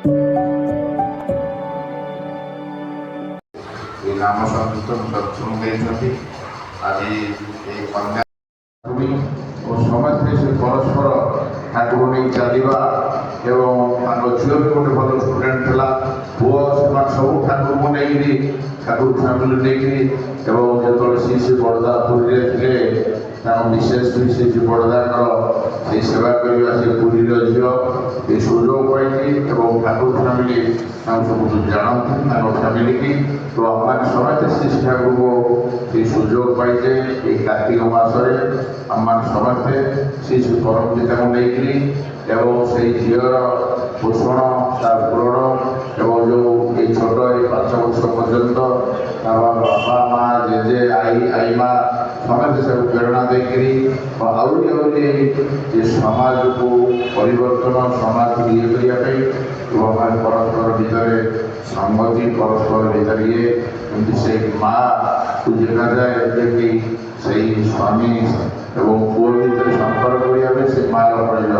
এই নাম সংকীর্তন সৎসঙ্গ ଦେଇଛନ୍ତି। ଆଜି এই କନ୍ୟା ଓ ସମସ୍ତେ ସେ ପରସ୍ପର ଠାକୁର ନେଇ ଚାଲିବା ଏବଂ ତାଙ୍କ ଝିଅ ବି ଗୋଟେ ଭଲ ଷ୍ଟୁଡେଣ୍ଟ ଥିଲା, ପୁଅ ସେମାନେ ସବୁ ଠାକୁରଙ୍କୁ ନେଇକିରି ଠାକୁର ଫ୍ୟାମିଲି ନେଇକିରି ଏବଂ ଯେତେବେଳେ ଶ୍ରୀ ବଡ଼ଦା ପୁରୀରେ ଥିଲେ ତାଙ୍କ ବିଶେଷ ବି ଶ୍ରୀ ବଡ଼ଦାଙ୍କର ସେଇ ସେବା କରିବା ସେ ପୁରୀର ଝିଅ ଏ ସୁଯୋଗ ପାଇଛି ଏବଂ ଠାକୁର ଫ୍ୟାମିଲି ତାଙ୍କୁ ସବୁ ଜାଣନ୍ତି ତାଙ୍କ ଫ୍ୟାମିଲିକି। ତ ଆମମାନେ ସମସ୍ତେ ଶ୍ରୀ ଠାକୁରଙ୍କୁ ସେଇ ସୁଯୋଗ ପାଇଛେ ଏଇ କାର୍ତ୍ତିକ ମାସରେ ଆମମାନେ ସମସ୍ତେ ଶ୍ରୀ ପରମ ପିତାଙ୍କୁ ନେଇକିରି ଏବଂ ସେଇ ଝିଅର ପୋଷଣ ତା ପୂରଣ ଏବଂ ଯେଉଁ ଏଇ ଛୋଟ ଏଇ 5 ବର୍ଷ ପର୍ଯ୍ୟନ୍ତ ତାର ବାପା ମା ଜେଜେ ଆଈ ମା ସମସ୍ତେ ସବୁ ପ୍ରେରଣା ଦେଇକିରି ଆହୁରି ଏ ସମାଜକୁ ପରିବର୍ତ୍ତନ ସମାଜକୁ ଇଏ କରିବା ପାଇଁ ଏବଂ ପରସ୍ପର ଭିତରେ ସଂଗତି ପରସ୍ପର ଭିତରେ ଏମିତି ସେ ମାଆକୁ ଦେଖାଯାଏ ଯେକି ସେଇ ସ୍ୱାମୀ ଏବଂ ପୁଅ ଭିତରେ ସମ୍ପର୍କ କରିବା ପାଇଁ ସେ ମାଆର ପ୍ରୟୋଜନ।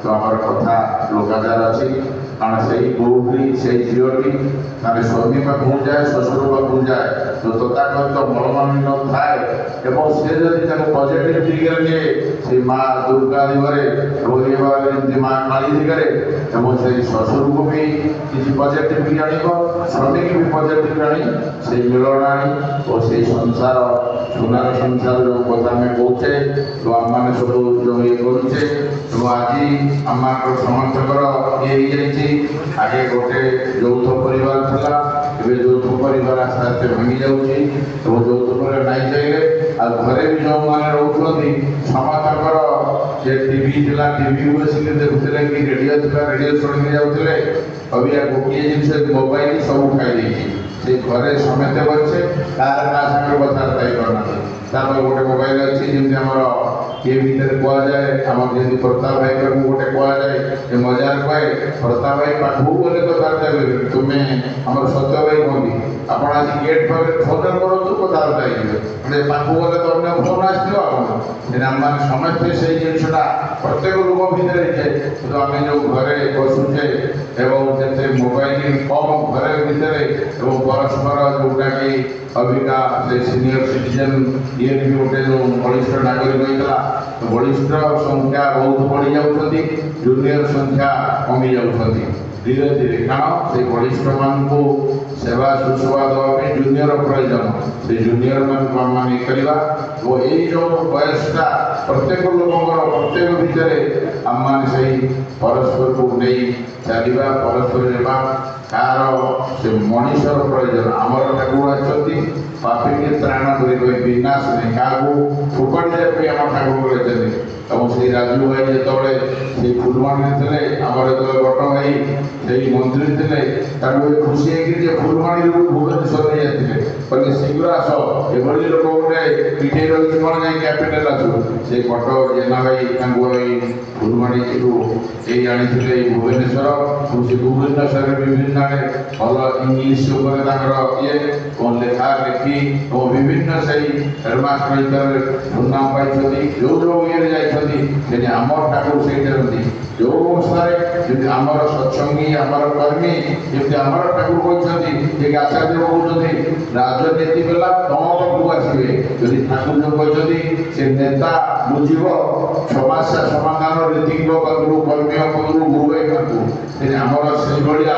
ତ ଆମର କଥା ଲୋକାଚାର ଅଛି କାରଣ ସେଇ ବୋହୂଟି ସେଇ ଝିଅଟି ମାନେ ସ୍ୱାମୀ ପାଖକୁ ଯାଏ ଶ୍ୱଶୁର ପାଖକୁ ଯାଏ ତ ତଥାକଥିତ ମଳମାଲିନ୍ୟ ଥାଏ ଏବଂ ସେ ଯଦି ତାକୁ ପଜିଟିଭ୍ ଦିଗରେ ନିଏ ସେଇ ମା ଦୁର୍ଗା ଦିଗରେ ଏବଂ ଏ ଭାବରେ ଯେମିତି ମା କାଳୀ ଦିଗରେ ଏବଂ ସେଇ ଶ୍ୱଶୁରକୁ ବି କିଛି ପଜିଟିଭ୍ ଆଣିବ ସ୍ୱାମୀକି ବି ପଜିଟିଭ୍ ଆଣି ସେଇ ମିଳନ ଆଣି ଓ ସେଇ ସଂସାର ସୁନାର ସଂସାର ଯେଉଁ କଥା ଆମେ କହୁଛେ ତ ଆମମାନେ ସବୁ ଯେଉଁ ଇଏ କରୁଛେ ଏବଂ ଆଜି ଆମମାନଙ୍କର ସମସ୍ତଙ୍କର ଇଏ ହେଇଯାଇଛି। ଆଗେ ଗୋଟେ ଯୌଥ ପରିବାର ଥିଲା, ଏବେ ଯୌଥ ପରିବାର ଆସ୍ତେ ଆସ୍ତେ ଭାଙ୍ଗି ଯାଉଛି ଏବଂ ଯୌଥ ପରିବାର ନାଇଁ ଚାହିଁଲେ ଆଉ ଘରେ ବି ଯେଉଁମାନେ ରହୁଛନ୍ତି ସମସ୍ତଙ୍କର ଯେ ଟିଭି ଥିଲା ଟିଭି ବସିକି ଦେଖୁଥିଲେ କି ରେଡ଼ିଓ ଥିଲା ରେଡ଼ିଓ ଶୁଣିକି ଯାଉଥିଲେ। ଅବିକା ଗୋଟିଏ ଜିନିଷ ମୋବାଇଲ ସବୁ ଖାଇଦେଇଛି ସେ ଘରେ ସମସ୍ତେ ବସିଛେ କାହାର କାହା ସାଙ୍ଗରେ କଥାବାର୍ତ୍ତା ହେଇପାରୁନାହାନ୍ତି। ତାପରେ ଗୋଟେ ମୋବାଇଲ ଅଛି ଯେମିତି ଆମର ଇଏ ଭିତରେ କୁହାଯାଏ ଆମର ଯେମିତି ପ୍ରତାପ ଭାଇ ପାଖକୁ ଗୋଟେ କୁହାଯାଏ ଯେ ମଜାର କୁହେ ପ୍ରତାପ ଭାଇ ପାଖକୁ ଗଲେ କଥାବାର୍ତ୍ତା କରିବେ ତୁମେ ଆମର ସତ୍ୟ ଭାଇ କୁହନ୍ତି ଆପଣ ଆଜି ଗେଟ୍ ପାଖରେ ଫୋନ କରନ୍ତୁ କଥାବାର୍ତ୍ତା ହେଇଯିବେ ମାନେ ପାଖକୁ ଗଲେ ତ ଅନ୍ୟ ଫୋନ ଆସିଥିବ ଆପଣ ଆମମାନେ ସମସ୍ତେ ସେଇ ଜିନିଷଟା ପ୍ରତ୍ୟେକ ଲୋକ ଭିତରେ ହେଇଥାଏ। କିନ୍ତୁ ଆମେ ଯେଉଁ ଘରେ ବସୁଛେ ଏବଂ ଯେତେ ମୋବାଇଲ କମ୍ ଘରେ ଭିତରେ ଏବଂ ପରସ୍ପର ଯେଉଁଟାକି ଅବିକା ସେ ସିନିୟର ସିଟିଜେନ୍ ଇଏରେ ବି ଗୋଟେ ଯେଉଁ ବଳିଷ୍ଠ ନାଗରିକ ହେଇଥିଲା ବଳିଷ୍ଠ ସଂଖ୍ୟା ବହୁତ ବଢ଼ି ଯାଉଛନ୍ତି, ଜୁନିୟର ସଂଖ୍ୟା କମି ଯାଉଛନ୍ତି ଧୀରେ ଧୀରେ କାରଣ ସେଇ ବଳିଷ୍ଠମାନଙ୍କୁ ସେବା ସୁସେବା ଦେବା ପାଇଁ ଜୁନିୟର ପ୍ରୟୋଜନ ସେ ଜୁନିୟରମାନଙ୍କୁ ଆମମାନେ ଇଏ କରିବା ଓ ଏଇ ଯେଉଁ ବୟସଟା ପ୍ରତ୍ୟେକ ଲୋକଙ୍କର ପ୍ରତ୍ୟେକ ଭିତରେ ଆମମାନେ ସେଇ ପରସ୍ପରକୁ ନେଇ ଚାଲିବା ପରସ୍ପର ନେବା କାହାର ସେ ମଣିଷର ପ୍ରୟୋଜନ ଆମର ଠାକୁର ଅଛନ୍ତି ପାପୀକି ତ୍ରାଣ କରିବେ ବିନାଶ ନାହିଁ କାହାକୁ ଫୋପାଡ଼ି ଦେବା ପାଇଁ ଆମ ଠାକୁର ରହିଛନ୍ତି। ଏବଂ ସେଇ ରାଜୁ ଭାଇ ଯେତେବେଳେ ସେଇ ଫୁଲବାଣୀରେ ଥିଲେ ଆମର ଯେତେବେଳେ ବଟ ଭାଇ ସେଇ ମନ୍ତ୍ରୀ ଥିଲେ ତାକୁ ଖୁସି ହେଇକି ଯେ ଫୁଲବାଣୀରୁ ଭୁବନେଶ୍ୱର ନେଇ ଯାଇଥିଲେ କହିଲେ ଶୀଘ୍ର ଆସ ଏଭଳି ଲୋକ ଗୋଟେ ପିଠେଇ ରହିଛି କ'ଣ ଯାଇ କ୍ୟାପିଟାଲ ଆସୁ ସେ କଟକ ଜେନା ଭାଇ ତାଙ୍କୁ ଏଇ ଫୁଲବାଣୀରୁ ଏଇ ଆଣିଥିଲେ ଏଇ ଭୁବନେଶ୍ୱର ସେ ଭୁବନେଶ୍ୱରରେ ବିଭିନ୍ନ ଆଡ଼େ ଭଲ ଇଂଲିଶ ଉପରେ ତାଙ୍କର ଇଏ ଓ ଲେଖା ଲେଖି ଓ ବିଭିନ୍ନ ସେଇ ହେଡ଼ମାଷ୍ଟର ଭିତରେ ସୁନାମ ପାଇଛନ୍ତି ଯେଉଁ ଯେଉଁ ଇଏରେ ଯାଇଛନ୍ତି ସେଠି ଆମର ଠାକୁର ସେଇଠି ରହନ୍ତି ଯେଉଁ ଅବସ୍ଥାରେ ଯଦି ଆମର ସତ୍ସଙ୍ଗୀ ଆମର କର୍ମୀ ଯେମିତି ଆମର ଠାକୁର କହିଛନ୍ତି ଯେ ଆଚାର୍ଯ୍ୟ କହୁଛନ୍ତି ରାଜନୀତି ବେଲା ତମ ପାଖକୁ ଆସିବେ ଯଦି ଠାକୁର କହିଛନ୍ତି ସେ ନେତା ବୁଝିବ ସମସ୍ୟା ସମାଧାନ ରୀତିଙ୍କ ପାଖରୁ କର୍ମୀଙ୍କ ପାଖରୁ ଗୁରୁ ଭାଇ ପାଖରୁ ସେଠି ଆମର ସେଇଭଳିଆ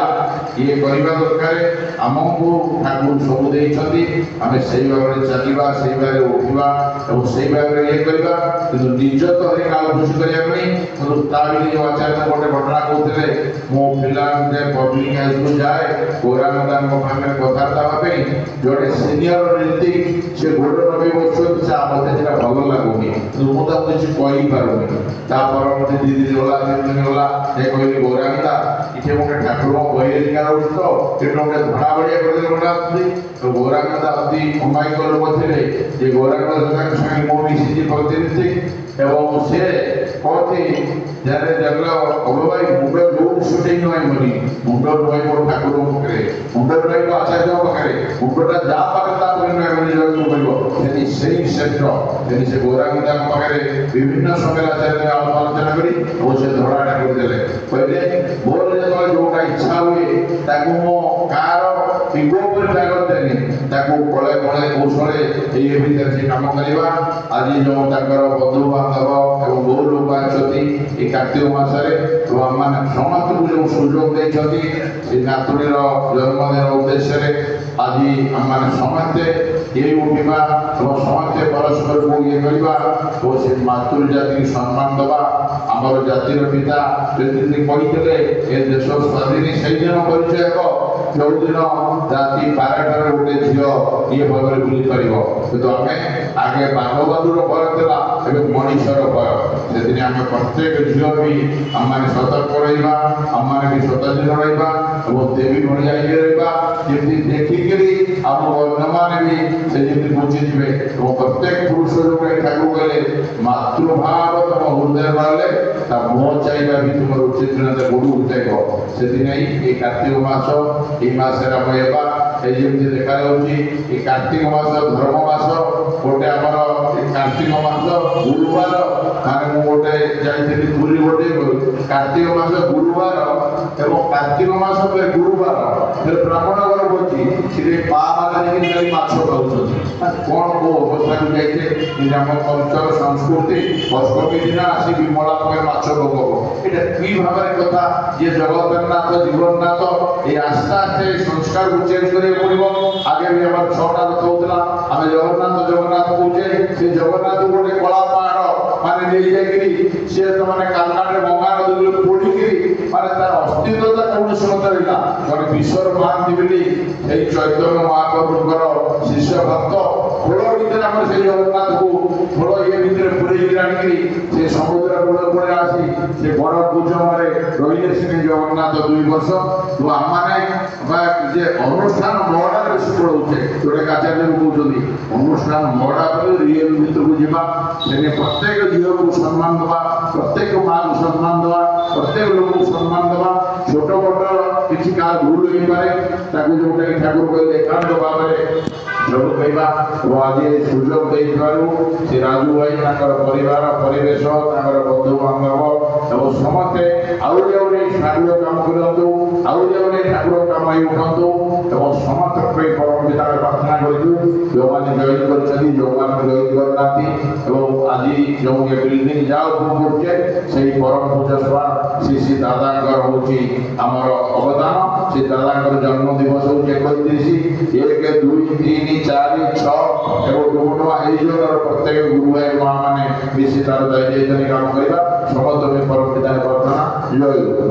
ଇଏ କରିବା ଦରକାର। ଆମକୁ ଠାକୁର ସବୁ ଦେଇଛନ୍ତି ଆମେ ସେଇ ଭାବରେ ଚାଲିବା ସେଇ ଭାବରେ ଉଠିବା ଏବଂ ସେଇ ଭାବରେ ଇଏ କରିବା କିନ୍ତୁ ନିଜ ତରେ କାହାକୁ ଖୁସି କରିବା ପାଇଁ କିନ୍ତୁ ତା ବି ଯେଉଁ ଆଚାର୍ଯ୍ୟ ଗୋଟେ ଘଟଣା କହୁଥିଲେ ମୋ ପିଲା ଯେ ପବ୍ଲିକ ହାଇସ୍କୁଲ ଯାଏ ଗୌରାଙ୍ଗଦାଙ୍କ ପାଖରେ କଥାବାର୍ତ୍ତା ହେବା ପାଇଁ ଜଣେ ସିନିୟର ନୀତି ସେ ଗୋଡ଼ ନବେ ବସୁଛନ୍ତି ଚା ମୋତେ ସେଟା ଭଲ ଲାଗୁନି କିନ୍ତୁ ମୁଁ ତାକୁ କିଛି କହିପାରୁନି ତା ପରବର୍ତ୍ତୀ 2 ଦିନ ଗଲା 3 ଦିନ ଗଲା ସେ କହିଲେ ଗୌରାଙ୍ଗଦା ଏଠି ଗୋଟେ ଠାକୁରଙ୍କ ବହିରେ ଲେଖା ରହୁଛି ତ ଏଠି ଗୋଟେ ଧଡ଼ା ବଢ଼ିଆ କରିଦେଲେ ଗୋଟେ ଆସୁଛି ତ ଗୌରାଙ୍ଗଦା ଅତି ଅମାୟିକ ଲୋକ ଥିଲେ ଯେ ଗୌରାଙ୍ଗଦା ସାଙ୍ଗେ ମୁଁ ମିଶିଛି ପ୍ରତିନିଧି ଏବଂ ସେ କହନ୍ତି જ્યારે જંગલા અગવાઈ મુંબઈ બહુ શૂટિંગ હોય મની મુંબઈ હોય મોર ઠાકુર પાખરે મુંબઈ હોય તો આચાર્ય પાખરે મુંબઈଟା যা পাখରେ ତା ପରେ ନୁହେଁ ବୋଲି ଜଣକୁ କହିବ ସେଠି ସେଇ କ୍ଷେତ୍ର ସେଠି ସେ ଗୌରାଙ୍ଗଦାଙ୍କ ପାଖରେ ବିଭିନ୍ନ ସମୟରେ ଆଚାର୍ଯ୍ୟ ଆଲୋଚନା କରି ଓ ସେ ଧଡ଼ାଟା କରିଦେଲେ କହିଲେ ମୋର ଯେତେବେଳେ ଯୋଉଟା ଇଚ୍ଛା ତାକୁ ମୁଁ କାହାର ଇଗୋ ଉପରେ ତାଙ୍କର ଦେନି, ତାକୁ କଳେ କଳେ କୌଶଳେ ଏଇ ଭିତରେ ସେ କାମ କରିବା। ଆଜି ଯେଉଁ ତାଙ୍କର ବନ୍ଧୁବାନ୍ଧବ ଏବଂ ବହୁ ଲୋକ ଅଛନ୍ତି ଏ କାର୍ତ୍ତିକ ମାସରେ ଏବଂ ଆମମାନେ ସମସ୍ତଙ୍କୁ ଯେଉଁ ସୁଯୋଗ ଦେଇଛନ୍ତି ସେ ନାତୁଣୀର ଜନ୍ମଦିନ ଉଦ୍ଦେଶ୍ୟରେ ଆଜି ଆମମାନେ ସମସ୍ତେ ଇଏ ଉଠିବା ଏବଂ ସମସ୍ତେ ପରସ୍ପରକୁ ଇଏ କରିବା ଓ ସେ ମାତୃ ଜାତିକୁ ସମ୍ମାନ ଦେବା। ଆମର ଜାତିର ପିତା ଯେମିତି କହିଥିଲେ ଏ ଦେଶ ସ୍ୱାଧୀନ ସେଇଦିନ ପରିଚୟ ହେବ ଯେଉଁଦିନ ରାତି 12ଟାରେ ଗୋଟେ ଝିଅ ଇଏ ଭାବରେ ବୁଲି ପାରିବ। କିନ୍ତୁ ଆମେ ଆଗେ ବାଘବାଲୁର ଭୟ ଥିଲା, ଏବେ ମଣିଷର ଭୟ। ସେଥିପାଇଁ ଆମେ ପ୍ରତ୍ୟେକ ଝିଅ ବି ଆମମାନେ ସତର୍କ ରହିବା, ଆମମାନେ ବି ସତର୍କ ରହିବା ଏବଂ ଦେବୀ ଭଳିଆ ଇଏ ରହିବା, ଯେମିତି ଦେଖିକିରି ଆମ ଅନ୍ୟମାନେ ବି ସେ ଯେମିତି ବୁଝିଯିବେ। ଏବଂ ପ୍ରତ୍ୟେକ ପୁରୁଷ ଯୋଉଟା ଠାକୁର କହିଲେ ମାତୃଭାବ ତମ ହୃଦୟ ରହିଲେ ତା ମୁହଁ ଚାହିଁବା ବି ତୁମର ଉଚିତ ଗୋଡୁ ଉଠାଇବ। ସେଥିପାଇଁ ଏ କାର୍ତ୍ତିକ ମାସ এই মাসের আমরা এবার এই যেমনি দেখা যাচ্ছে এই কার্তিক মাস ধর্ম মাস গোটে আমার কার্তিক মাস গুরুবার মানে মু গোটে যাইছিলি পুরী গোটে কার্তিক মাস গুরুবার এবং কার্তিক মাস গুরুবার ব্রাহ্মণ ঘর বলছি সেটা মা মানে মাছ খাওয়া কোণ কেউ অবস্থাকে যাইছে কিন্তু আমার কলচর সংস্কৃতি অষ্টমী দিন আসি বিমলা পরে মাছ ভোগ এটা কি ভাবে কথা যে জগন্নাথ জীবননাথ এই আস্তে আস্তে সংস্কার চেঞ্জ করিয়া পড়ব। আগে বি আমার 6টা রথ হউতলা আমি জগন্নাথ জগন্নাথ কହୁଛେ ସେ ଜଗନ୍ନାଥ ଗୋଟେ କଳା ପାହାଡ଼ ମାନେ ନେଇଯାଇକିରି ସେ ମାନେ କାଲକାଟାରେ ଗଙ୍ଗା ନଦୀରେ ପୋଡ଼ିକିରି ମାନେ ତାର ଅସ୍ତିତ୍ୱତା କୌଣସି ମତେ ରହିଲା। ଜଣେ ବିଶ୍ୱର ମହାନ୍ତି ବୋଲି ସେଇ ଚୈତନ୍ୟ ମହାପ୍ରଭୁଙ୍କର ଶିଷ୍ୟ ଭକ୍ତ ଖୋଳ ଭିତରେ ଆମର ସେଇ ଜଗନ୍ନାଥକୁ ଖୋଳ ଇଏ ଭିତରେ ପୁରେଇକିରି ଆଣିକିରି ସେ ସମୁଦ୍ର କୂଳ କୂଳେ ଆସି ସେ ବଡ଼ ପୂଜନରେ ରହିଲେ ସେ ଜଗନ୍ନାଥ 2 ବର୍ଷ। তো ଆମମାନେ যে অনুষ্ঠান মহড়া বেশি পড়াউছে ଯୋଉଟା ଆଚାର୍ଯ୍ୟ କହୁଛନ୍ତି অনুষ্ঠান ମହড়ା ପରେ ରିଏଲ ଭିତରକୁ ଯିବା। ସେଠି ପ୍ରତ୍ୟେକ ଝିଅକୁ ସମ୍ମାନ ଦେବା, ପ୍ରତ୍ୟେକ ମାଆକୁ ସମ୍ମାନ ଦେବା, ପ୍ରତ୍ୟେକ ଲୋକକୁ ସମ୍ମାନ ଦେବା। ଛୋଟ ବଡ଼ କିଛି କାହାର ଭୁଲ ହେଇପାରେ ତାକୁ ଯୋଉଟାକି ଠାକୁର କହିଲେ ଏକାନ୍ତ ଭାବରେ ସବୁ କହିବା। ଏବଂ ଆଜି ଏ ସୁଯୋଗ ଦେଇଥିବାରୁ ସେ ରାଜୁ ଭାଇ ତାଙ୍କର ପରିବାର ପରିବେଶ ତାଙ୍କର ବନ୍ଧୁବାନ୍ଧବ ଏବଂ ସମସ୍ତେ ଆହୁରି ଆହୁରି ଠାକୁର କାମ କରନ୍ତୁ, ଆହୁରି ଆହୁରି ଠାକୁର କାମ ହେଇ ଉଠନ୍ତୁ ଏବଂ ସମସ୍ତଙ୍କ ପାଇଁ ପରମ ପିତାରେ ପ୍ରାର୍ଥନା କରିଛୁ। ଯେଉଁମାନେ ଜଏନ୍ କରିଛନ୍ତି ଯେଉଁମାନେ ଜଏନ୍ କରିନାହାନ୍ତି ଏବଂ ଆଜି ଯେଉଁ ଏ ବିଲ୍ଡିଂ ଯାହା ଉପଭୋଗ କରୁଛେ ସେଇ ପରମ ପୂଜା ସଭା ଶ୍ରୀ ଦାଦାଙ୍କର ହେଉଛି ଆମର ଅବଦାନ। ସେ ଦାଦାଙ୍କର ଜନ୍ମ ଦିବସ ହେଉଛି 31, 1, 2, 3, 4, 6 ଏବଂ ଡୁବୁଡୁମା ଏଇ ଜଣର ପ୍ରତ୍ୟେକ ଗୁରୁ ଭାଇ ମା ମାନେ ମିଶି ତାର ଦାୟିତ୍ୱ କାମ କରିବା। ସମସ୍ତ ପାଇଁ ପରମ ପିତାରେ ପ୍ରାର୍ଥନା। ଜୟ ଗୁରୁ।